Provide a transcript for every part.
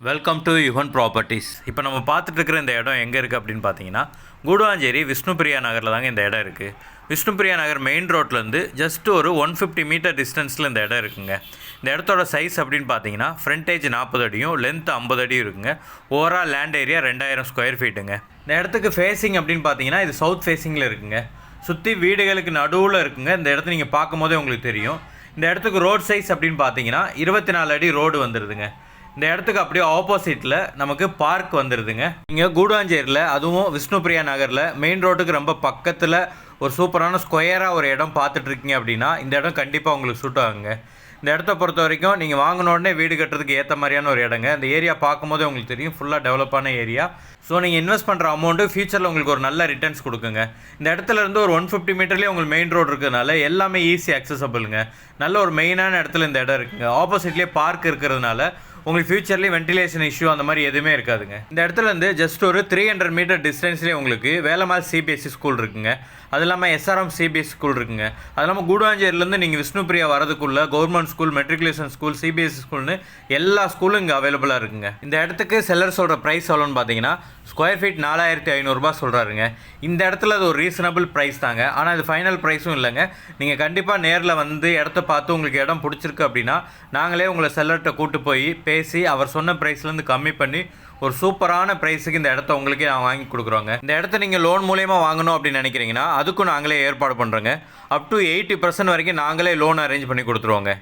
Welcome to Yugan properties. இப்போ நம்ம பார்த்துட்டு இருக்கிற இந்த இடம் எங்கே இருக்குது அப்படின்னு பார்த்தீங்கன்னா, கூடுவாஞ்சேரி விஷ்ணுபிரியா நகரில் தாங்க இந்த இடம் இருக்குது. விஷ்ணுபிரியா நகர் மெயின் ரோட்லேருந்து ஜஸ்ட் ஒரு 150 மீட்டர் டிஸ்டன்ஸில் இந்த இடம் இருக்குங்க. இந்த இடத்தோட சைஸ் அப்படின்னு பார்த்தீங்கன்னா, ஃப்ரண்டேஜ் 40 அடியும் லென்த் 50 அடியும் இருக்குங்க. ஓவரால் லேண்ட் ஏரியா 2000 ஸ்கொயர் ஃபீட்டுங்க. இந்த இடத்துக்கு ஃபேஸிங் அப்படின்னு பார்த்தீங்கன்னா, இது சவுத் ஃபேஸிங்கில் இருக்குங்க. சுற்றி வீடுகளுக்கு நடுவில் இருக்குங்க. இந்த இடத்த நீங்கள் பார்க்கும் போதே உங்களுக்கு தெரியும். இந்த இடத்துக்கு ரோட் சைஸ் அப்படின்னு பார்த்தீங்கன்னா 24 அடி ரோடு வந்துடுதுங்க. இந்த இடத்துக்கு அப்படியே ஆப்போசிட்டில் நமக்கு பார்க் வந்துடுதுங்க. இங்கே கூடுவாஞ்சேரியில், அதுவும் விஷ்ணுபிரியா நகரில் மெயின் ரோட்டுக்கு ரொம்ப பக்கத்தில் ஒரு சூப்பரான ஸ்கொயராக ஒரு இடம் பார்த்துட்ருக்கீங்க அப்படின்னா இந்த இடம் கண்டிப்பாக உங்களுக்கு சூட் ஆகுங்க. இந்த இடத்த பொறுத்த வரைக்கும் நீங்கள் வாங்கின உடனே வீடு கட்டுறதுக்கு ஏற்ற மாதிரியான ஒரு இடங்க. இந்த ஏரியா பார்க்கும்போதே உங்களுக்கு தெரியும், ஃபுல்லாக டெவலப்பான ஏரியா. ஸோ நீங்கள் இன்வெஸ்ட் பண்ணுற அமௌண்ட்டு ஃபியூச்சரில் உங்களுக்கு ஒரு நல்ல ரிட்டர்ன்ஸ் கொடுக்குங்க. இந்த இடத்துல இருந்து ஒரு 150 மீட்டர்லேயே உங்களுக்கு மெயின் ரோடு இருக்கிறதுனால எல்லாமே ஈஸி அக்சசபிளுங்க. நல்ல ஒரு மெயினான இடத்துல இந்த இடம் இருக்குங்க. ஆப்போசிட்லேயே பார்க் இருக்கிறதுனால உங்களுக்கு ஃபியூச்சர்லேயே வென்டிலேஷன் இஷ்யூ அந்த மாதிரி எதுவுமே இருக்காதுங்க. இந்த இடத்துல இருந்து ஜஸ்ட் ஒரு 300 மீட்டர் டிஸ்டன்ஸ்லேயே உங்களுக்கு வேலம்மாள் சிபிஎஸ்சி ஸ்கூல் இருக்குங்க. அது இல்லாமல் எஸ்ஆர்எம் சிபிஎஸ்சி ஸ்கூல் இருக்குங்க. அது இல்லாமல் கூடுவாஞ்சேரியிலேருந்து நீங்கள் விஷ்ணுபிரியா வரதுக்குள்ள government school, matriculation school, CBSE ஸ்கூல்னு எல்லா ஸ்கூலும் இங்கே அவைலபிளாக இருக்குங்க. இந்த இடத்துக்கு செல்லர் சொல்கிற ப்ரைஸ் எவ்வளோன்னு பார்த்தீங்கன்னா, ஸ்கொயர் ஃபீட் 4500 சொல்கிறாருங்க. இந்த இடத்துல அது ஒரு ரீசனபிள் ப்ரைஸ் தாங்க. ஆனால் இது ஃபைனல் ப்ரைஸும் இல்லைங்க. நீங்கள் கண்டிப்பாக நேரில் வந்து இடத்த பார்த்து உங்களுக்கு இடம் பிடிச்சிருக்கு அப்படின்னா நாங்களே உங்களை செல்லர்கிட்ட கூட்டு போய் பேசி அவர் சொன்ன ப்ரைஸ்லேருந்து கம்மி பண்ணி ஒரு சூப்பரான ப்ரைஸுக்கு இந்த இடத்த உங்களுக்கே நான் வாங்கி கொடுக்குறோங்க. இந்த இடத்த நீங்கள் லோன் மூலயமா வாங்கணும் அப்படின்னு நினைக்கிறீங்கன்னா அதுக்கும் நாங்களே ஏற்பாடு பண்ணுறோங்க. அப் டு 80% வரைக்கும் நாங்களே லோன் அரேஞ்ச் பண்ணி கொடுத்துருவோங்க.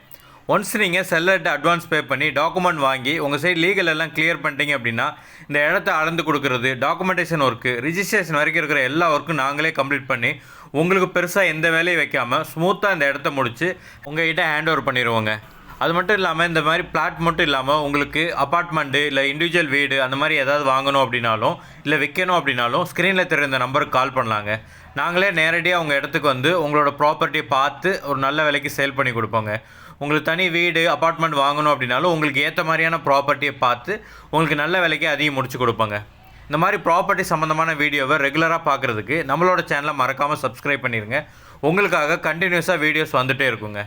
ஒன்ஸ் நீங்கள் செல்லர்கிட்ட அட்வான்ஸ் பே பண்ணி டாக்குமெண்ட் வாங்கி உங்கள் சைடு லீகல் எல்லாம் கிளியர் பண்ணிட்டீங்க அப்படின்னா இந்த இடத்த அளந்து கொடுக்குறது, டாக்குமெண்டேஷன் ஒர்க்கு, ரிஜிஸ்ட்ரேஷன் வரைக்கும் இருக்கிற எல்லா ஒர்க்கும் நாங்களே கம்ப்ளீட் பண்ணி உங்களுக்கு பெருசாக எந்த வேலையும் வைக்காமல் ஸ்மூத்தாக இந்த இடத்த முடித்து உங்கள்கிட்ட ஹேண்ட் ஓவர் பண்ணிடுவோங்க. அது மட்டும் இல்லாமல் இந்த மாதிரி பிளாட் மட்டும் இல்லாமல் உங்களுக்கு அப்பார்ட்மெண்ட்டு இல்லை இண்டிவிஜுவல் வீடு அந்த மாதிரி ஏதாவது வாங்கணும் அப்படின்னாலும் இல்லை விற்கணும் அப்படின்னாலும் ஸ்க்ரீனில் தெரிந்த நம்பருக்கு கால் பண்ணலாங்க. நாங்களே நேரடியாக உங்கள் இடத்துக்கு வந்து உங்களோட ப்ராப்பர்ட்டியை பார்த்து ஒரு நல்ல விலைக்கு சேல் பண்ணி கொடுப்போங்க. உங்களுக்கு தனி வீடு, அப்பார்ட்மெண்ட் வாங்கணும் அப்படின்னாலும் உங்களுக்கு ஏற்ற மாதிரியான ப்ராப்பர்ட்டியை பார்த்து உங்களுக்கு நல்ல விலைக்கு அதையும் முடிச்சு கொடுப்பாங்க. இந்த மாதிரி ப்ராப்பர்ட்டி சம்மந்தமான வீடியோவை ரெகுலராக பார்க்குறதுக்கு நம்மளோட சேனலை மறக்காமல் சப்ஸ்கிரைப் பண்ணிடுங்க. உங்களுக்காக கண்டினியூஸாக வீடியோஸ் வந்துகிட்டே இருக்குங்க.